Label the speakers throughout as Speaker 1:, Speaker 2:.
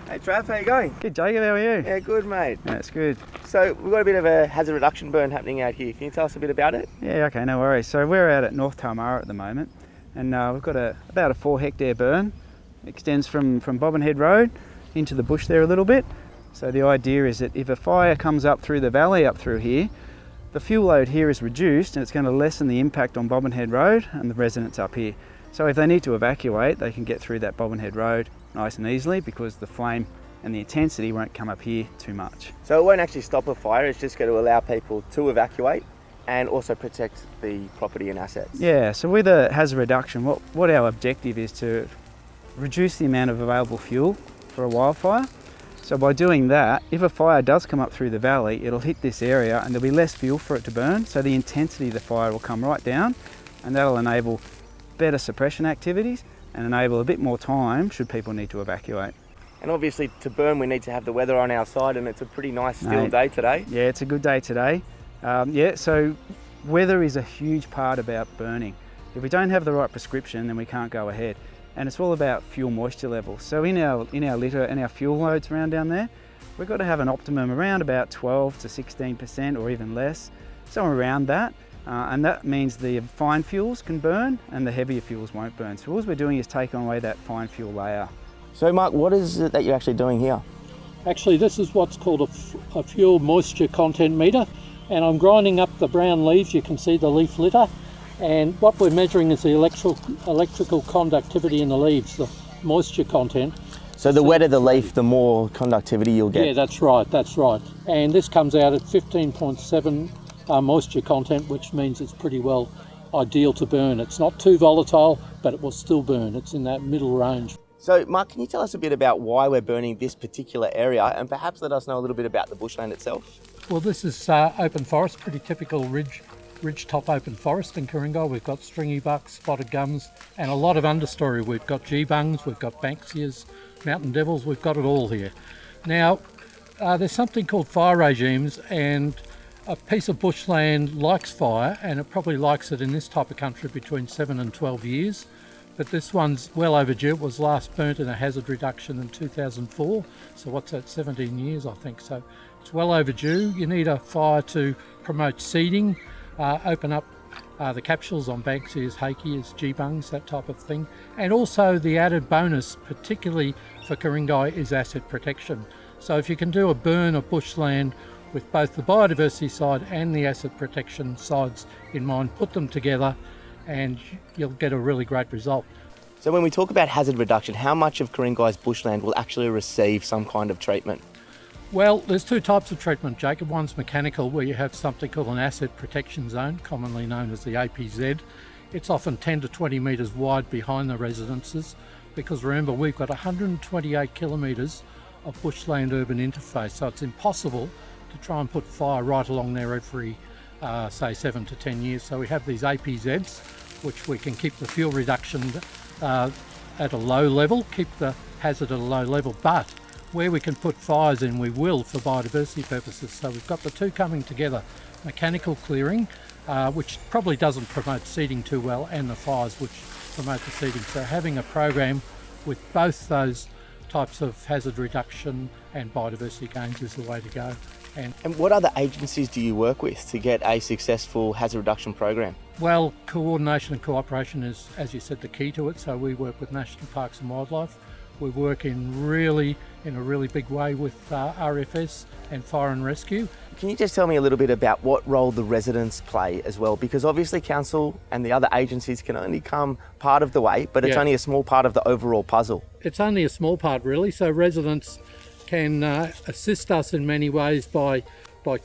Speaker 1: Hey Trav, how you going?
Speaker 2: Good, Jacob, how are you?
Speaker 1: Yeah, good mate.
Speaker 2: That's good.
Speaker 1: So we've got a bit of a hazard reduction burn happening out here. Can you tell us a bit about it?
Speaker 2: Yeah, okay, no worries. So we're out at North Tarmara at the moment, and we've got about a 4 hectare burn. It extends from Bobbin Head Road into the bush there a little bit. So the idea is that if a fire comes up through the valley up through here, the fuel load here is reduced and it's going to lessen the impact on Bobbin Head Road and the residents up here. So if they need to evacuate, they can get through that Bobbin Head Road nice and easily because the flame and the intensity won't come up here too much.
Speaker 1: So it won't actually stop a fire, it's just going to allow people to evacuate and also protect the property and assets.
Speaker 2: Yeah, so with a hazard reduction, what our objective is to reduce the amount of available fuel for a wildfire. So by doing that, if a fire does come up through the valley, it'll hit this area and there'll be less fuel for it to burn, so the intensity of the fire will come right down, and that'll enable better suppression activities and enable a bit more time should people need to evacuate.
Speaker 1: And obviously to burn we need to have the weather on our side, and it's a pretty nice still day today.
Speaker 2: Yeah, it's a good day today. So weather is a huge part about burning. If we don't have the right prescription, then we can't go ahead. And it's all about fuel moisture levels. So in our litter and our fuel loads around down there, we've got to have an optimum around about 12 to 16% or even less, somewhere around that. And that means the fine fuels can burn and the heavier fuels won't burn. So all we're doing is taking away that fine fuel layer.
Speaker 1: So Mark, what is it that you're actually doing here?
Speaker 3: Actually, this is what's called a fuel moisture content meter, and I'm grinding up the brown leaves. You can see the leaf litter, and what we're measuring is the electrical conductivity in the leaves, the moisture content.
Speaker 1: So the wetter the leaf, the more conductivity you'll get?
Speaker 3: Yeah, that's right. And this comes out at 15.7 moisture content, which means it's pretty well ideal to burn. It's not too volatile, but it will still burn. It's in that middle range.
Speaker 1: So Mark, can you tell us a bit about why we're burning this particular area, and perhaps let us know a little bit about the bushland itself?
Speaker 3: Well, this is open forest, pretty typical ridge-top open forest in Ku-ring-gai. We've got stringy bucks, spotted gums, and a lot of understory. We've got geebungs, we've got banksias, mountain devils, we've got it all here. Now, there's something called fire regimes, and a piece of bushland likes fire, and it probably likes it in this type of country between 7 and 12 years. But this one's well overdue. It was last burnt in a hazard reduction in 2004. So what's that, 17 years, I think. So it's well overdue. You need a fire to promote seeding, open up the capsules on banksias, hakeas, geebungs, that type of thing. And also the added bonus, particularly for Ku-ring-gai, is asset protection. So if you can do a burn of bushland with both the biodiversity side and the asset protection sides in mind, put them together, and you'll get a really great result.
Speaker 1: So when we talk about hazard reduction, how much of Ku-ring-gai's bushland will actually receive some kind of treatment?
Speaker 3: Well, there's two types of treatment, Jacob. One's mechanical, where you have something called an asset protection zone, commonly known as the APZ. It's often 10 to 20 metres wide behind the residences, because remember, we've got 128 kilometres of bushland urban interface, so it's impossible to try and put fire right along there every say 7 to 10 years. So we have these APZs, which we can keep the fuel reduction at a low level, keep the hazard at a low level, but where we can put fires in, we will for biodiversity purposes. So we've got the two coming together, mechanical clearing, which probably doesn't promote seeding too well, and the fires which promote the seeding. So having a program with both those types of hazard reduction and biodiversity gains is the way to go.
Speaker 1: And what other agencies do you work with to get a successful hazard reduction program?
Speaker 3: Well, coordination and cooperation is, as you said, the key to it. So we work with National Parks and Wildlife. We work in a really big way with RFS and Fire and Rescue.
Speaker 1: Can you just tell me a little bit about what role the residents play as well? Because obviously council and the other agencies can only come part of the way, but it's only a small part of the overall puzzle.
Speaker 3: It's only a small part really. So residents can assist us in many ways by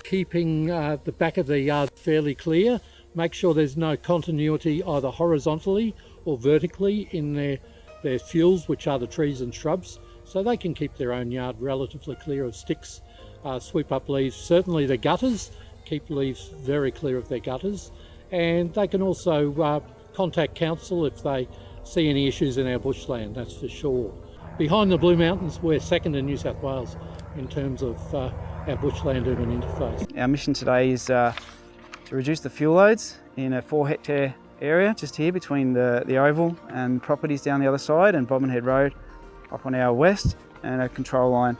Speaker 3: keeping the back of their yard fairly clear, make sure there's no continuity either horizontally or vertically in their fuels, which are the trees and shrubs, so they can keep their own yard relatively clear of sticks, sweep up leaves, certainly the gutters, keep leaves very clear of their gutters, and they can also contact council if they see any issues in our bushland, that's for sure. Behind the Blue Mountains, we're second in New South Wales in terms of our bushland urban interface.
Speaker 2: Our mission today is to reduce the fuel loads in a 4 hectare area just here between the oval and properties down the other side and Bobbin Head Road up on our west, and a control line,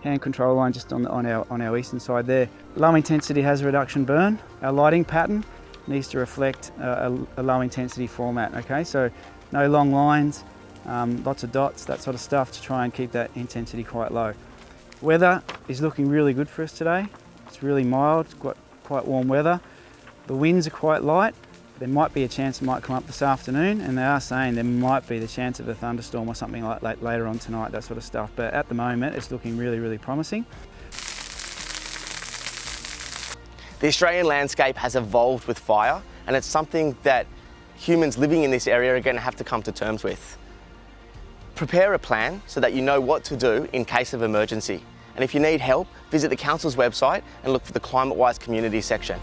Speaker 2: hand control line just on our eastern side there. Low intensity hazard reduction burn. Our lighting pattern needs to reflect a low intensity format, okay? So no long lines, lots of dots, that sort of stuff to try and keep that intensity quite low. Weather is looking really good for us today. It's really mild, it's got quite warm weather. The winds are quite light. There might be a chance it might come up this afternoon, and they are saying there might be the chance of a thunderstorm or something like that later on tonight, that sort of stuff. But at the moment, it's looking really, really promising.
Speaker 1: The Australian landscape has evolved with fire, and it's something that humans living in this area are going to have to come to terms with. Prepare a plan so that you know what to do in case of emergency. And if you need help, visit the Council's website and look for the Climate Wise Community section.